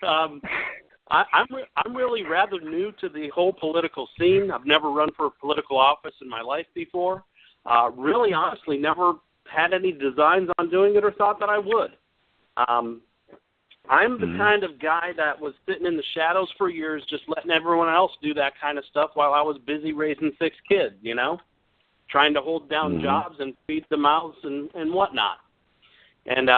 I'm really rather new to the whole political scene. I've never run for a political office in my life before. Really, honestly, never had any designs on doing it or thought that I would. I'm the kind of guy that was sitting in the shadows for years, just letting everyone else do that kind of stuff while I was busy raising 6 kids, you know, trying to hold down jobs and feed the mouths and whatnot. And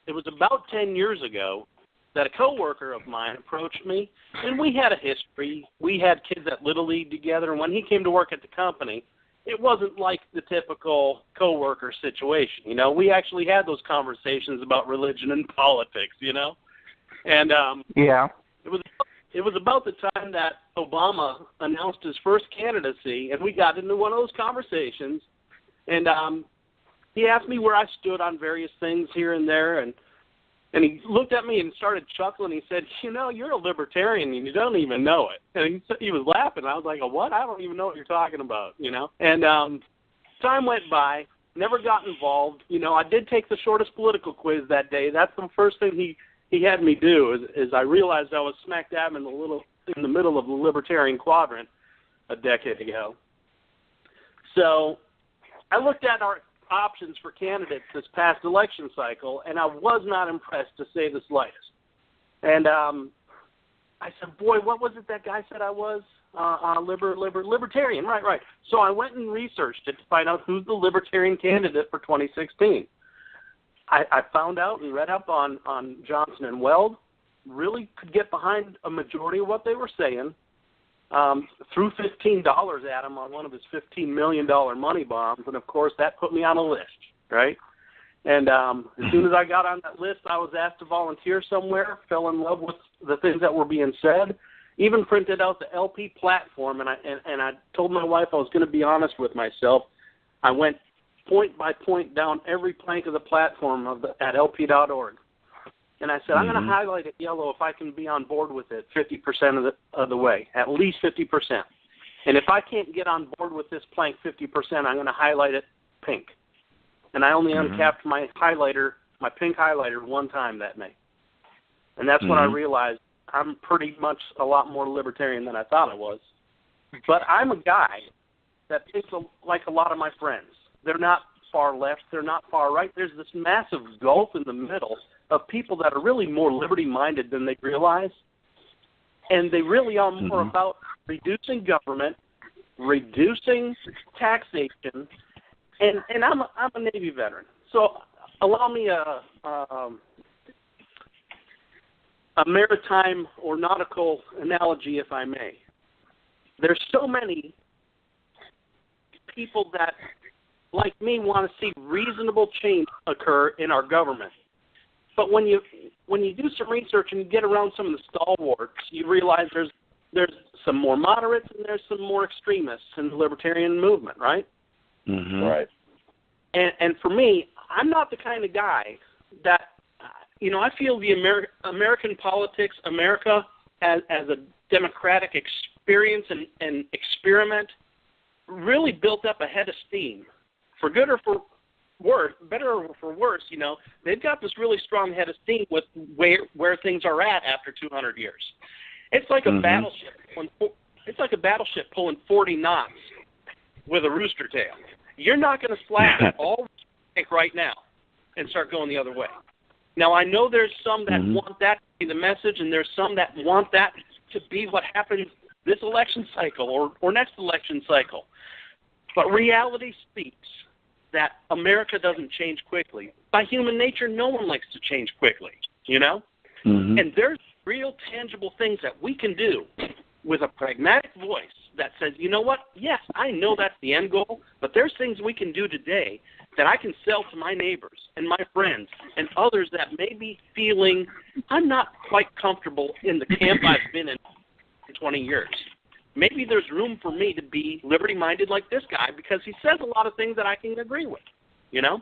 it was about 10 years ago that a coworker of mine approached me, and we had a history. We had kids at Little League together, and when he came to work at the company, it wasn't like the typical coworker situation. You know, we actually had those conversations about religion and politics, you know. And it was about the time that Obama announced his first candidacy, and we got into one of those conversations. And he asked me where I stood on various things here and there, and he looked at me and started chuckling. He said, you know, you're a libertarian and you don't even know it. And he was laughing. I was like, what? I don't even know what you're talking about, you know. And time went by, never got involved. You know, I did take the shortest political quiz that day. That's the first thing he had me do is I realized I was smack dab in the middle of the libertarian quadrant a decade ago. So I looked at our options for candidates this past election cycle, and I was not impressed, to say the slightest. And I said, boy, what was it that guy said I was? Libertarian, right. So I went and researched it to find out who's the Libertarian candidate for 2016. I found out and read up on Johnson and Weld, really could get behind a majority of what they were saying, threw $15 at him on one of his $15 million money bombs, and of course that put me on a list, right? And as soon as I got on that list, I was asked to volunteer somewhere, fell in love with the things that were being said, even printed out the LP platform, and I told my wife I was going to be honest with myself. I went point by point down every plank of the platform at LP.org. And I said, I'm going to highlight it yellow if I can be on board with it 50% of the way, at least 50%. And if I can't get on board with this plank 50%, I'm going to highlight it pink. And I only uncapped my pink highlighter one time that night. And that's when I realized I'm pretty much a lot more libertarian than I thought I was. But I'm a guy that thinks like a lot of my friends. They're not far left. They're not far right. There's this massive gulf in the middle of people that are really more liberty-minded than they realize. And they really are more about reducing government, reducing taxation, and I'm a Navy veteran. So allow me a maritime or nautical analogy, if I may. There's so many people that, like me, want to see reasonable change occur in our government. But when you do some research and you get around some of the stalwarts, you realize there's some more moderates and there's some more extremists in the libertarian movement, right? Right. And for me, I'm not the kind of guy that, you know, I feel the American politics, America as a democratic experience and experiment really built up a head of steam. For good or for worse, better or for worse, you know, they've got this really strong head of steam with where things are at after 200 years. It's like a battleship. It's like a battleship pulling 40 knots with a rooster tail. You're not going to slap it all right now and start going the other way. Now, I know there's some that want that to be the message, and there's some that want that to be what happens this election cycle or next election cycle. But reality speaks that America doesn't change quickly. By human nature, no one likes to change quickly, you know? And there's real tangible things that we can do with a pragmatic voice that says, you know what, yes, I know that's the end goal, but there's things we can do today that I can sell to my neighbors and my friends and others that may be feeling I'm not quite comfortable in the camp I've been in 20 years. Maybe there's room for me to be liberty-minded like this guy because he says a lot of things that I can agree with, you know?